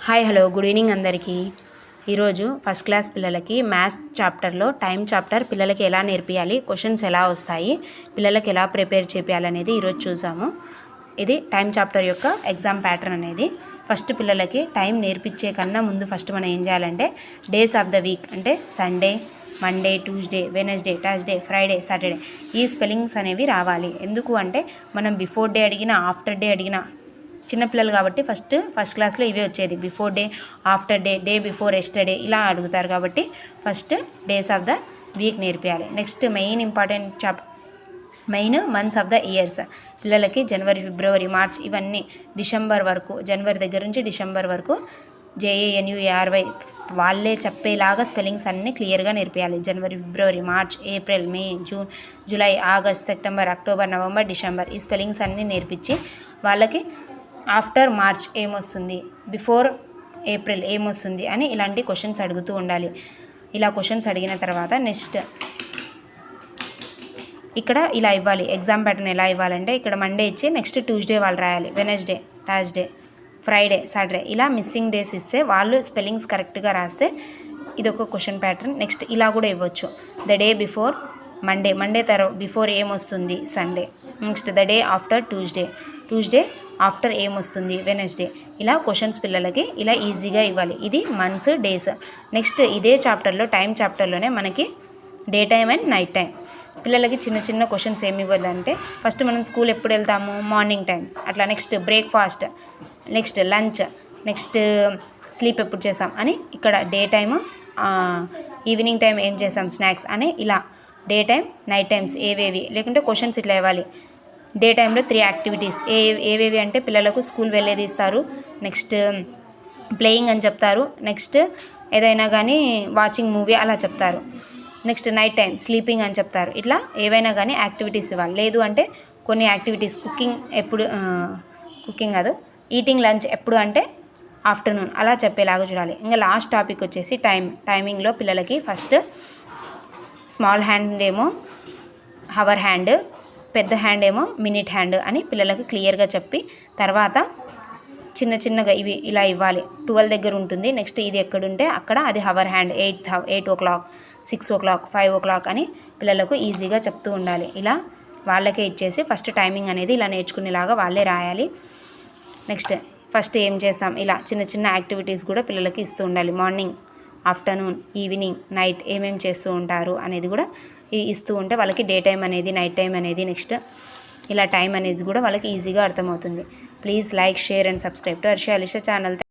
Hi hello good evening అందరికీ. ఈరోజు first class పిల్లలకి మ్యాథ్స్ చాప్టర్లో టైం చాప్టర్ పిల్లలకి ఎలా నేర్పియాలి, క్వశ్చన్స్ ఎలా వస్తాయి, పిల్లలకి ఎలా ప్రిపేర్ చేయాలనేది ఈరోజు చూసాము. ఇది టైం చాప్టర్ యొక్క ఎగ్జామ్ ప్యాటర్న్ అనేది. ఫస్ట్ పిల్లలకి టైం నేర్పించే కన్నా ముందు ఫస్ట్ మనం ఏం చేయాలంటే డేస్ ఆఫ్ ద వీక్ అంటే Sunday, Monday, Tuesday, Wednesday, Thursday, Friday, Saturday ఈ స్పెల్లింగ్స్ అనేవి రావాలి. ఎందుకు అంటే మనం బిఫోర్ డే అడిగినా ఆఫ్టర్ డే అడిగినా చిన్నపిల్లలు కాబట్టి ఫస్ట్ క్లాస్లో ఇవే వచ్చేది. Before day, after day, day before yesterday ఇలా అడుగుతారు కాబట్టి first days of the week నేర్పించాలి. Next main important main months of the years పిల్లలకి జనవరి, ఫిబ్రవరి, మార్చ్ ఇవన్నీ డిసెంబర్ వరకు, జనవరి దగ్గర నుంచి డిసెంబర్ వరకు JANUARY వాళ్ళే చెప్పేలాగా స్పెల్లింగ్స్ అన్నీ క్లియర్గా నేర్పించాలి. January, February, March, April, May, June, July, August, September, October, November, December ఈ స్పెల్లింగ్స్ అన్నీ నేర్పించి వాళ్ళకి ఆఫ్టర్ మార్చ్ ఏమొస్తుంది, బిఫోర్ ఏప్రిల్ ఏమొస్తుంది అని ఇలాంటి క్వశ్చన్స్ అడుగుతూ ఉండాలి. ఇలా క్వశ్చన్స్ అడిగిన తర్వాత నెక్స్ట్ ఇక్కడ ఇలా ఇవ్వాలి. ఎగ్జామ్ ప్యాటర్న్ ఎలా ఇవ్వాలంటే ఇక్కడ మండే ఇచ్చి నెక్స్ట్ ట్యూస్డే వాళ్ళు రాయాలి, వెనస్డే, థర్స్డే, ఫ్రైడే, సాటర్డే ఇలా మిస్సింగ్ డేస్ ఇస్తే వాళ్ళు స్పెల్లింగ్స్ కరెక్ట్గా రాస్తే ఇదొక క్వశ్చన్ ప్యాటర్న్. నెక్స్ట్ ఇలా కూడా ఇవ్వచ్చు. The day before Monday, Monday తర్వాత బిఫోర్ ఏమొస్తుంది, Sunday. Next the day after Tuesday, Tuesday after ఏమొస్తుంది, వెనస్డే. ఇలా క్వశ్చన్స్ పిల్లలకి ఇలా ఈజీగా ఇవ్వాలి. ఇది మంత్స్, డేస్. నెక్స్ట్ ఇదే చాప్టర్లో టైం చాప్టర్లోనే మనకి day time and night time పిల్లలకి చిన్న చిన్న క్వశ్చన్స్ ఏమి ఇవ్వాలంటే ఫస్ట్ మనం స్కూల్ ఎప్పుడు వెళ్తాము, మార్నింగ్ టైమ్స్ అట్లా. Next breakfast, next lunch, next sleep ఎప్పుడు చేసాం అని ఇక్కడ డే టైము, ఈవినింగ్ టైం ఏం చేసాం స్నాక్స్ అని ఇలా డే టైం, నైట్ టైమ్స్ ఏవేవి. లేకుంటే క్వశ్చన్స్ ఇట్లా ఇవ్వాలి. డే టైంలో 3 యాక్టివిటీస్ ఏవేవి అంటే పిల్లలకు స్కూల్ వెళ్ళేది ఇస్తారు, నెక్స్ట్ ప్లేయింగ్ అని చెప్తారు, నెక్స్ట్ ఏదైనా కానీ వాచింగ్ మూవీ అలా చెప్తారు. నెక్స్ట్ నైట్ టైం స్లీపింగ్ అని చెప్తారు. ఇట్లా ఏవైనా కానీ యాక్టివిటీస్ ఇవ్వాలి. లేదు అంటే కొన్ని యాక్టివిటీస్ కుకింగ్ కాదు, ఈటింగ్ లంచ్ ఎప్పుడు అంటే ఆఫ్టర్నూన్ అలా చెప్పేలాగా చూడాలి. ఇంకా లాస్ట్ టాపిక్ వచ్చేసి టైమింగ్లో పిల్లలకి ఫస్ట్ స్మాల్ హ్యాండ్ ఏమో హవర్ హ్యాండ్, పెద్ద హ్యాండ్ ఏమో మినిట్ హ్యాండ్ అని పిల్లలకి క్లియర్గా చెప్పి తర్వాత చిన్న చిన్నగా ఇవి ఇలా ఇవ్వాలి. 12 దగ్గర ఉంటుంది. నెక్స్ట్ ఇది ఎక్కడుంటే అక్కడ అది hour hand 8 o'clock, 6 o'clock, 5 o'clock అని పిల్లలకు ఈజీగా చెప్తూ ఉండాలి. ఇలా వాళ్ళకే ఇచ్చేసి ఫస్ట్ టైమింగ్ అనేది ఇలా నేర్చుకునేలాగా వాళ్ళే రాయాలి. నెక్స్ట్ ఫస్ట్ ఏం చేస్తాం ఇలా చిన్న చిన్న యాక్టివిటీస్ కూడా పిల్లలకి ఇస్తూ ఉండాలి. మార్నింగ్, ఆఫ్టర్నూన్, ఈవినింగ్, నైట్ ఏమేమి చేస్తూ ఉంటారు అనేది కూడా ఇస్తూ ఉంటే వాళ్ళకి డే టైం అనేది, నైట్ టైం అనేది, నెక్స్ట్ ఇలా టైం అనేది కూడా వాళ్ళకి ఈజీగా అర్థమవుతుంది. Please like, share and subscribe to Harsha Alisha channel.